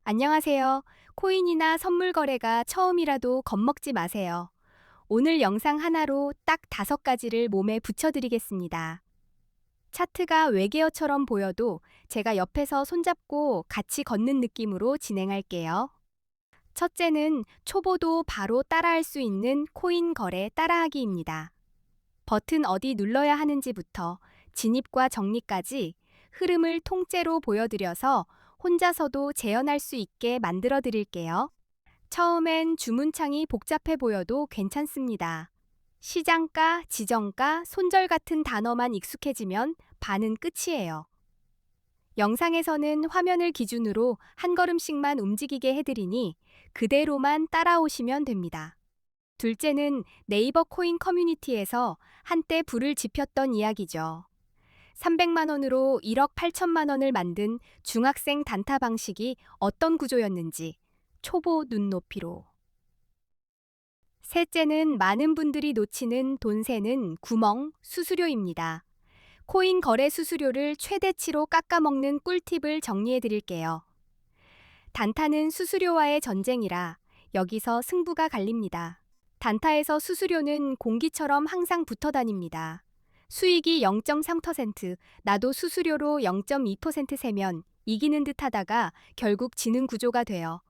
안녕하세요. 코인이나 선물 거래가 처음이라도 겁먹지 마세요. 오늘 영상 하나로 딱 5가지를 몸에 붙여드리겠습니다. 차트가 외계어처럼 보여도 제가 옆에서 손잡고 같이 걷는 느낌으로 진행할게요. 첫째는 초보도 바로 따라할 수 있는 코인 거래 따라하기입니다. 버튼 어디 눌러야 하는지부터 진입과 정리까지 흐름을 통째로 보여드려서 혼자서도 재현할 수 있게 만들어 드릴게요. 처음엔 주문창이 복잡해 보여도 괜찮습니다. 시장가, 지정가, 손절 같은 단어만 익숙해지면 반은 끝이에요. 영상에서는 화면을 기준으로 한 걸음씩만 움직이게 해드리니 그대로만 따라오시면 됩니다. 둘째는 네이버 코인 커뮤니티에서 한때 불을 지폈던 이야기죠. 300만 원으로 1억 8천만 원을 만든 중학생 단타 방식이 어떤 구조였는지 초보 눈높이로. 셋째는 많은 분들이 놓치는 돈 새는 구멍, 수수료입니다. 코인 거래 수수료를 최대치로 깎아먹는 꿀팁을 정리해 드릴게요. 단타는 수수료와의 전쟁이라 여기서 승부가 갈립니다. 단타에서 수수료는 공기처럼 항상 붙어 다닙니다. 수익이 0.3%, 나도 수수료로 0.2% 세면 이기는 듯 하다가 결국 지는 구조가 돼요.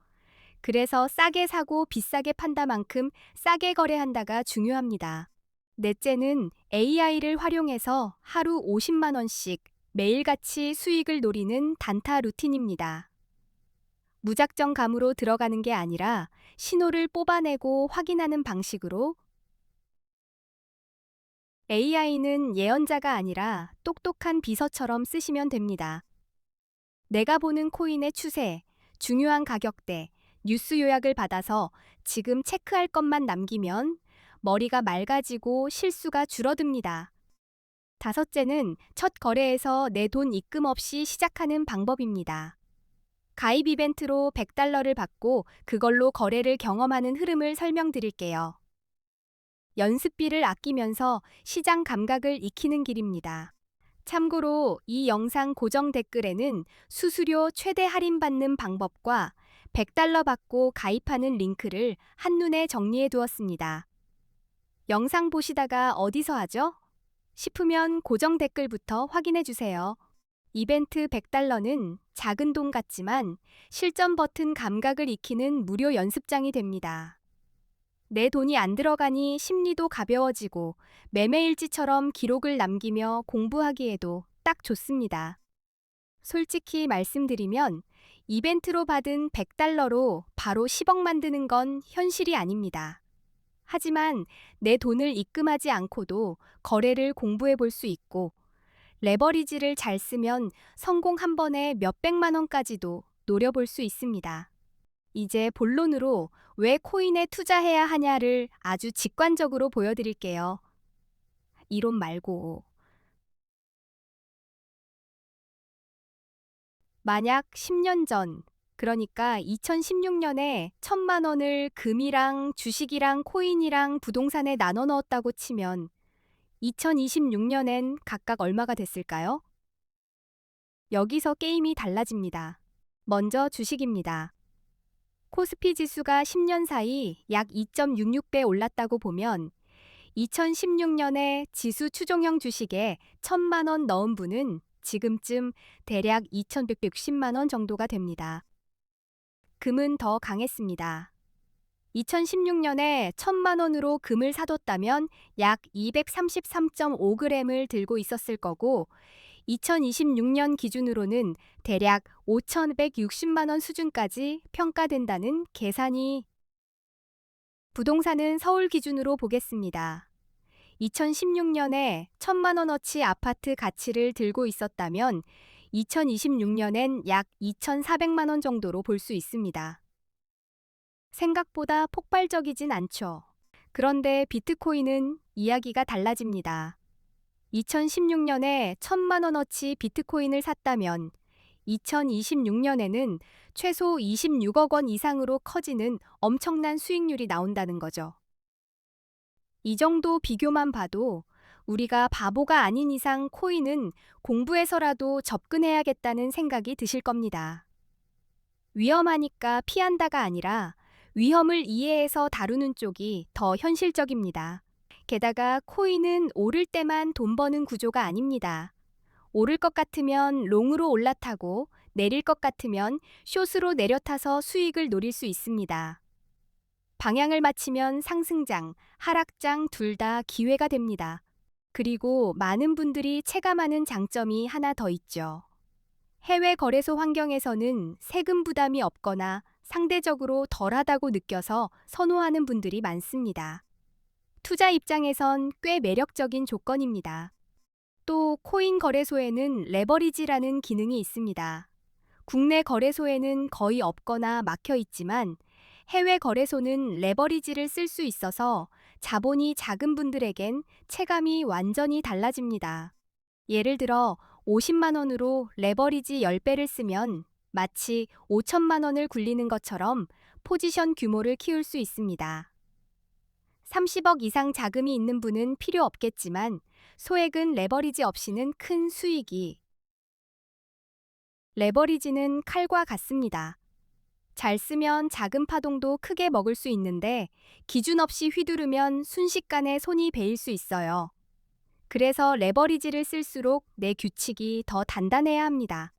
그래서 싸게 사고 비싸게 판다만큼 싸게 거래한다가 중요합니다. 넷째는 AI를 활용해서 하루 50만 원씩 매일같이 수익을 노리는 단타 루틴입니다. 무작정 감으로 들어가는 게 아니라 신호를 뽑아내고 확인하는 방식으로. AI는 예언자가 아니라 똑똑한 비서처럼 쓰시면 됩니다. 내가 보는 코인의 추세, 중요한 가격대, 뉴스 요약을 받아서 지금 체크할 것만 남기면 머리가 맑아지고 실수가 줄어듭니다. 다섯째는 첫 거래에서 내 돈 입금 없이 시작하는 방법입니다. 가입 이벤트로 100달러를 받고 그걸로 거래를 경험하는 흐름을 설명드릴게요. 연습비를 아끼면서 시장 감각을 익히는 길입니다. 참고로 이 영상 고정 댓글에는 수수료 최대 할인받는 방법과 100달러 받고 가입하는 링크를 한눈에 정리해 두었습니다. 영상 보시다가 어디서 하죠? 싶으면 고정 댓글부터 확인해 주세요. 이벤트 100달러는 작은 돈 같지만 실전 버튼 감각을 익히는 무료 연습장이 됩니다. 내 돈이 안 들어가니 심리도 가벼워지고 매매일지처럼 기록을 남기며 공부하기에도 딱 좋습니다. 솔직히 말씀드리면 이벤트로 받은 100달러로 바로 10억 만드는 건 현실이 아닙니다. 하지만 내 돈을 입금하지 않고도 거래를 공부해 볼 수 있고 레버리지를 잘 쓰면 성공 한 번에 몇백만 원까지도 노려볼 수 있습니다. 이제 본론으로 왜 코인에 투자해야 하냐를 아주 직관적으로 보여드릴게요. 이론 말고. 만약 10년 전, 그러니까 2016년에 1,000만 원을 금이랑 주식이랑 코인이랑 부동산에 나눠 넣었다고 치면 2026년엔 각각 얼마가 됐을까요? 여기서 게임이 달라집니다. 먼저 주식입니다. 코스피 지수가 10년 사이 약 2.66배 올랐다고 보면 2016년에 지수 추종형 주식에 1,000만 원 넣은 분은 지금쯤 대략 2,160만 원 정도가 됩니다. 금은 더 강했습니다. 2016년에 1,000만 원으로 금을 사뒀다면 약 233.5g을 들고 있었을 거고 2026년 기준으로는 대략 5,160만 원 수준까지 평가된다는 계산이. 부동산은 서울 기준으로 보겠습니다. 2016년에 1,000만 원어치 아파트 가치를 들고 있었다면 2026년엔 약 2,400만 원 정도로 볼 수 있습니다. 생각보다 폭발적이진 않죠. 그런데 비트코인은 이야기가 달라집니다. 2016년에 1,000만 원어치 비트코인을 샀다면 2026년에는 최소 26억 원 이상으로 커지는 엄청난 수익률이 나온다는 거죠. 이 정도 비교만 봐도 우리가 바보가 아닌 이상 코인은 공부해서라도 접근해야겠다는 생각이 드실 겁니다. 위험하니까 피한다가 아니라 위험을 이해해서 다루는 쪽이 더 현실적입니다. 게다가 코인은 오를 때만 돈 버는 구조가 아닙니다. 오를 것 같으면 롱으로 올라타고 내릴 것 같으면 숏으로 내려타서 수익을 노릴 수 있습니다. 방향을 맞추면 상승장, 하락장 둘 다 기회가 됩니다. 그리고 많은 분들이 체감하는 장점이 하나 더 있죠. 해외 거래소 환경에서는 세금 부담이 없거나 상대적으로 덜하다고 느껴서 선호하는 분들이 많습니다. 투자 입장에선 꽤 매력적인 조건입니다. 또 코인 거래소에는 레버리지라는 기능이 있습니다. 국내 거래소에는 거의 없거나 막혀 있지만 해외 거래소는 레버리지를 쓸 수 있어서 자본이 작은 분들에겐 체감이 완전히 달라집니다. 예를 들어 50만 원으로 레버리지 10배를 쓰면 마치 5천만 원을 굴리는 것처럼 포지션 규모를 키울 수 있습니다. 30억 이상 자금이 있는 분은 필요 없겠지만 소액은 레버리지 없이는 큰 수익이. 레버리지는 칼과 같습니다. 잘 쓰면 작은 파동도 크게 먹을 수 있는데 기준 없이 휘두르면 순식간에 손이 베일 수 있어요. 그래서 레버리지를 쓸수록 내 규칙이 더 단단해야 합니다.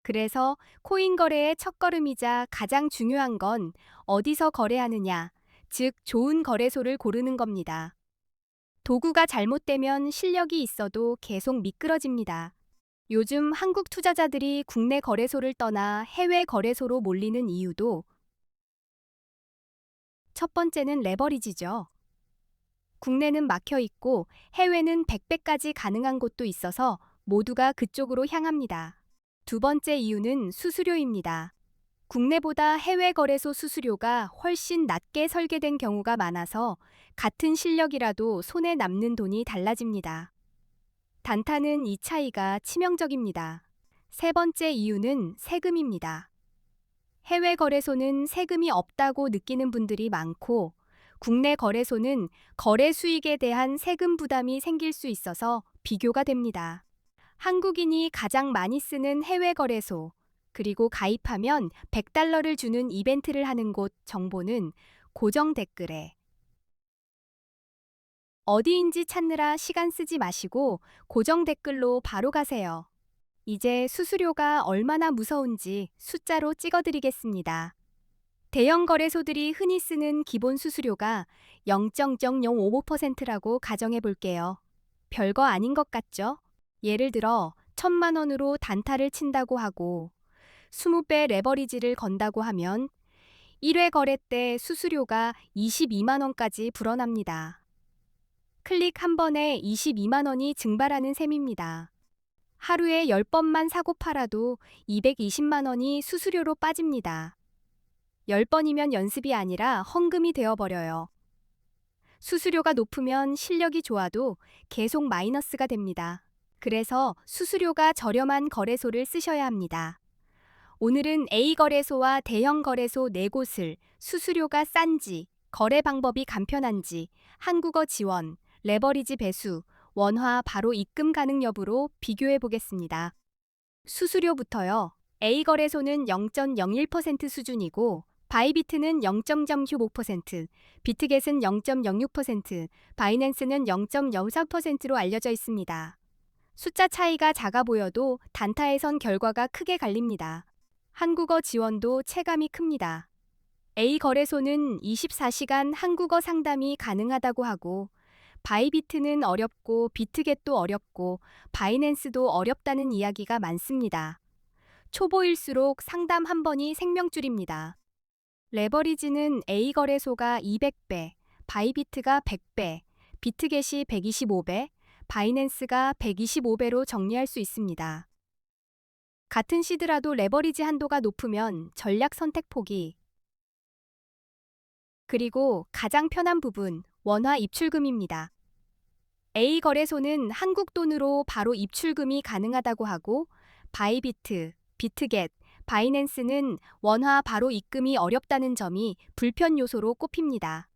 그래서 코인 거래의 첫걸음이자 가장 중요한 건 어디서 거래하느냐, 즉 좋은 거래소를 고르는 겁니다. 도구가 잘못되면 실력이 있어도 계속 미끄러집니다. 요즘 한국 투자자들이 국내 거래소를 떠나 해외 거래소로 몰리는 이유도 첫 번째는 레버리지죠. 국내는 막혀 있고 해외는 100배까지 가능한 곳도 있어서 모두가 그쪽으로 향합니다. 두 번째 이유는 수수료입니다. 국내보다 해외 거래소 수수료가 훨씬 낮게 설계된 경우가 많아서 같은 실력이라도 손에 남는 돈이 달라집니다. 단타는 이 차이가 치명적입니다. 세 번째 이유는 세금입니다. 해외 거래소는 세금이 없다고 느끼는 분들이 많고 국내 거래소는 거래 수익에 대한 세금 부담이 생길 수 있어서 비교가 됩니다. 한국인이 가장 많이 쓰는 해외 거래소, 그리고 가입하면 100달러를 주는 이벤트를 하는 곳 정보는 고정 댓글에 어디인지 찾느라 시간 쓰지 마시고 고정 댓글로 바로 가세요. 이제 수수료가 얼마나 무서운지 숫자로 찍어드리겠습니다. 대형 거래소들이 흔히 쓰는 기본 수수료가 0.005%라고 가정해 볼게요. 별거 아닌 것 같죠? 예를 들어 1,000만 원으로 단타를 친다고 하고 20배 레버리지를 건다고 하면 1회 거래 때 수수료가 22만 원까지 불어납니다. 클릭 한 번에 22만 원이 증발하는 셈입니다. 하루에 10번만 사고 팔아도 220만 원이 수수료로 빠집니다. 10번이면 연습이 아니라 헌금이 되어버려요. 수수료가 높으면 실력이 좋아도 계속 마이너스가 됩니다. 그래서 수수료가 저렴한 거래소를 쓰셔야 합니다. 오늘은 A 거래소와 대형 거래소 4곳을 수수료가 싼지, 거래 방법이 간편한지, 한국어 지원, 레버리지 배수, 원화 바로 입금 가능 여부로 비교해 보겠습니다. 수수료부터요. A 거래소는 0.01% 수준이고 바이비트는 0.05%, 비트겟은 0.06%, 바이낸스는 0.04%로 알려져 있습니다. 숫자 차이가 작아 보여도 단타에선 결과가 크게 갈립니다. 한국어 지원도 체감이 큽니다. A 거래소는 24시간 한국어 상담이 가능하다고 하고 바이비트는 어렵고 비트겟도 어렵고 바이낸스도 어렵다는 이야기가 많습니다. 초보일수록 상담 한 번이 생명줄입니다. 레버리지는 A 거래소가 200배, 바이비트가 100배, 비트겟이 125배, 바이낸스가 125배로 정리할 수 있습니다. 같은 시드라도 레버리지 한도가 높으면 전략 선택 폭이. 그리고 가장 편한 부분, 원화 입출금입니다. A 거래소는 한국 돈으로 바로 입출금이 가능하다고 하고 바이비트, 비트겟, 바이낸스는 원화 바로 입금이 어렵다는 점이 불편 요소로 꼽힙니다.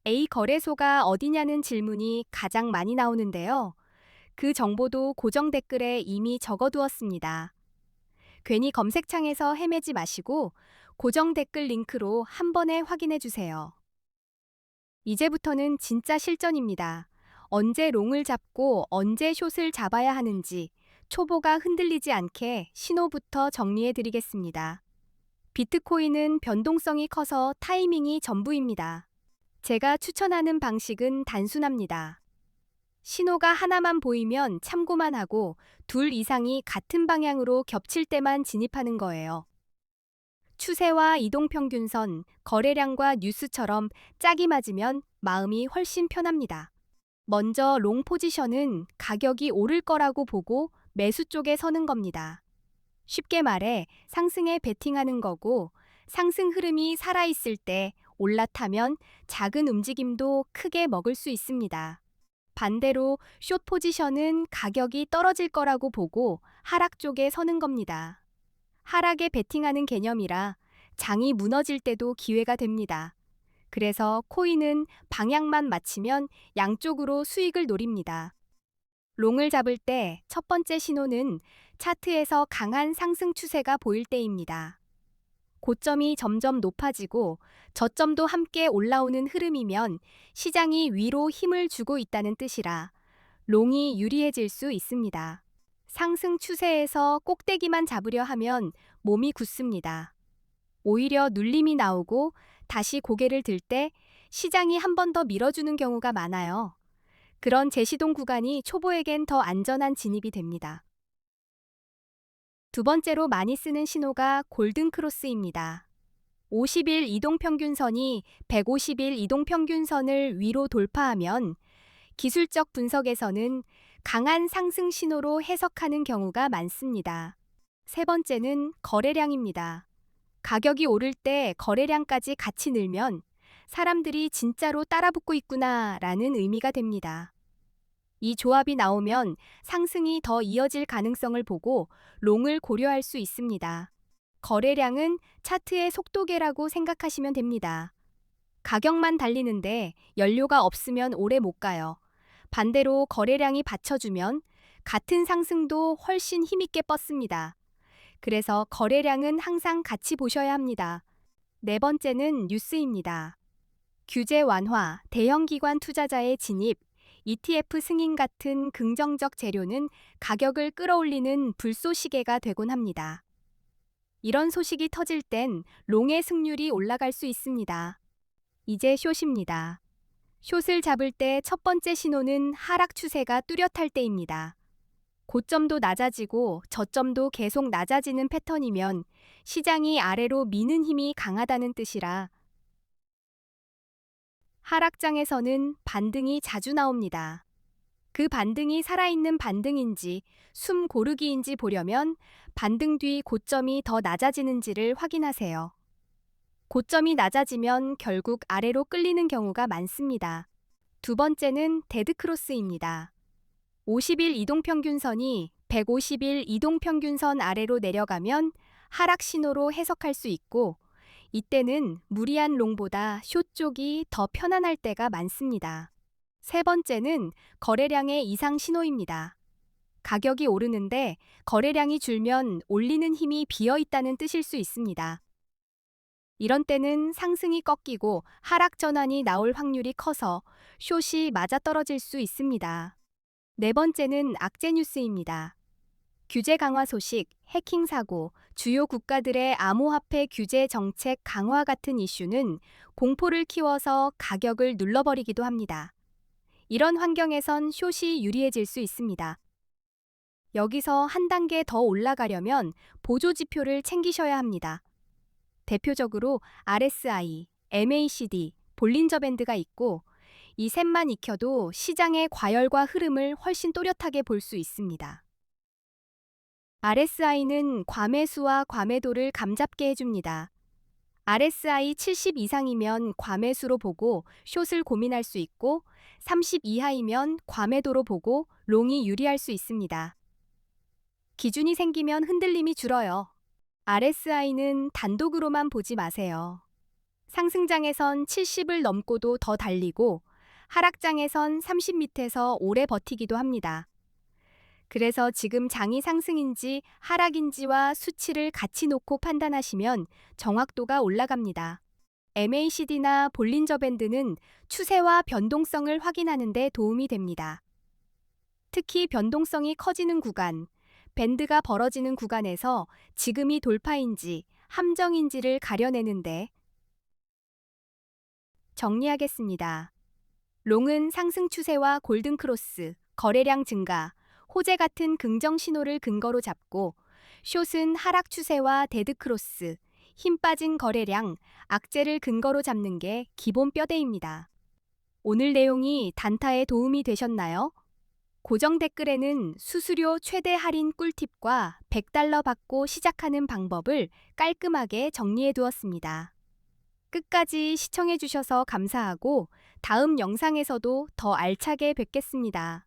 A 거래소가 어디냐는 질문이 가장 많이 나오는데요. 그 정보도 고정 댓글에 이미 적어두었습니다. 괜히 검색창에서 헤매지 마시고 고정 댓글 링크로 한 번에 확인해 주세요. 이제부터는 진짜 실전입니다. 언제 롱을 잡고 언제 숏을 잡아야 하는지 초보가 흔들리지 않게 신호부터 정리해 드리겠습니다. 비트코인은 변동성이 커서 타이밍이 전부입니다. 제가 추천하는 방식은 단순합니다. 신호가 하나만 보이면 참고만 하고 둘 이상이 같은 방향으로 겹칠 때만 진입하는 거예요. 추세와 이동평균선, 거래량과 뉴스처럼 짝이 맞으면 마음이 훨씬 편합니다. 먼저 롱 포지션은 가격이 오를 거라고 보고 매수 쪽에 서는 겁니다. 쉽게 말해 상승에 베팅하는 거고, 상승 흐름이 살아있을 때 올라타면 작은 움직임도 크게 먹을 수 있습니다. 반대로 숏 포지션은 가격이 떨어질 거라고 보고 하락 쪽에 서는 겁니다. 하락에 베팅하는 개념이라 장이 무너질 때도 기회가 됩니다. 그래서 코인은 방향만 맞추면 양쪽으로 수익을 노립니다. 롱을 잡을 때 첫 번째 신호는 차트에서 강한 상승 추세가 보일 때입니다. 고점이 점점 높아지고 저점도 함께 올라오는 흐름이면 시장이 위로 힘을 주고 있다는 뜻이라 롱이 유리해질 수 있습니다. 상승 추세에서 꼭대기만 잡으려 하면 몸이 굳습니다. 오히려 눌림이 나오고 다시 고개를 들 때 시장이 한 번 더 밀어주는 경우가 많아요. 그런 재시동 구간이 초보에겐 더 안전한 진입이 됩니다. 두 번째로 많이 쓰는 신호가 골든 크로스입니다. 50일 이동평균선이 150일 이동평균선을 위로 돌파하면 기술적 분석에서는 강한 상승 신호로 해석하는 경우가 많습니다. 세 번째는 거래량입니다. 가격이 오를 때 거래량까지 같이 늘면 사람들이 진짜로 따라붙고 있구나라는 의미가 됩니다. 이 조합이 나오면 상승이 더 이어질 가능성을 보고 롱을 고려할 수 있습니다. 거래량은 차트의 속도계라고 생각하시면 됩니다. 가격만 달리는데 연료가 없으면 오래 못 가요. 반대로 거래량이 받쳐주면 같은 상승도 훨씬 힘있게 뻗습니다. 그래서 거래량은 항상 같이 보셔야 합니다. 네 번째는 뉴스입니다. 규제 완화, 대형 기관 투자자의 진입, ETF 승인 같은 긍정적 재료는 가격을 끌어올리는 불쏘시개가 되곤 합니다. 이런 소식이 터질 땐 롱의 승률이 올라갈 수 있습니다. 이제 숏입니다. 숏을 잡을 때 첫 번째 신호는 하락 추세가 뚜렷할 때입니다. 고점도 낮아지고 저점도 계속 낮아지는 패턴이면 시장이 아래로 미는 힘이 강하다는 뜻이라 하락장에서는 반등이 자주 나옵니다. 그 반등이 살아있는 반등인지 숨 고르기인지 보려면 반등 뒤 고점이 더 낮아지는지를 확인하세요. 고점이 낮아지면 결국 아래로 끌리는 경우가 많습니다. 두 번째는 데드크로스입니다. 50일 이동평균선이 150일 이동평균선 아래로 내려가면 하락 신호로 해석할 수 있고, 이때는 무리한 롱보다 숏 쪽이 더 편안할 때가 많습니다. 세 번째는 거래량의 이상 신호입니다. 가격이 오르는데 거래량이 줄면 올리는 힘이 비어 있다는 뜻일 수 있습니다. 이런 때는 상승이 꺾이고 하락 전환이 나올 확률이 커서 숏이 맞아떨어질 수 있습니다. 네 번째는 악재 뉴스입니다. 규제 강화 소식, 해킹 사고, 주요 국가들의 암호화폐 규제 정책 강화 같은 이슈는 공포를 키워서 가격을 눌러버리기도 합니다. 이런 환경에선 숏이 유리해질 수 있습니다. 여기서 한 단계 더 올라가려면 보조 지표를 챙기셔야 합니다. 대표적으로 RSI, MACD, 볼린저 밴드가 있고, 이 셋만 익혀도 시장의 과열과 흐름을 훨씬 또렷하게 볼 수 있습니다. RSI는 과매수와 과매도를 감잡게 해줍니다. RSI 70 이상이면 과매수로 보고 숏을 고민할 수 있고, 30 이하이면 과매도로 보고 롱이 유리할 수 있습니다. 기준이 생기면 흔들림이 줄어요. RSI는 단독으로만 보지 마세요. 상승장에선 70을 넘고도 더 달리고, 하락장에선 30 밑에서 오래 버티기도 합니다. 그래서 지금 장이 상승인지 하락인지와 수치를 같이 놓고 판단하시면 정확도가 올라갑니다. MACD나 볼린저 밴드는 추세와 변동성을 확인하는 데 도움이 됩니다. 특히 변동성이 커지는 구간, 밴드가 벌어지는 구간에서 지금이 돌파인지 함정인지를 가려내는데 정리하겠습니다. 롱은 상승 추세와 골든 크로스, 거래량 증가, 호재 같은 긍정 신호를 근거로 잡고, 숏은 하락 추세와 데드 크로스, 힘 빠진 거래량, 악재를 근거로 잡는 게 기본 뼈대입니다. 오늘 내용이 단타에 도움이 되셨나요? 고정 댓글에는 수수료 최대 할인 꿀팁과 100달러 받고 시작하는 방법을 깔끔하게 정리해 두었습니다. 끝까지 시청해 주셔서 감사하고 다음 영상에서도 더 알차게 뵙겠습니다.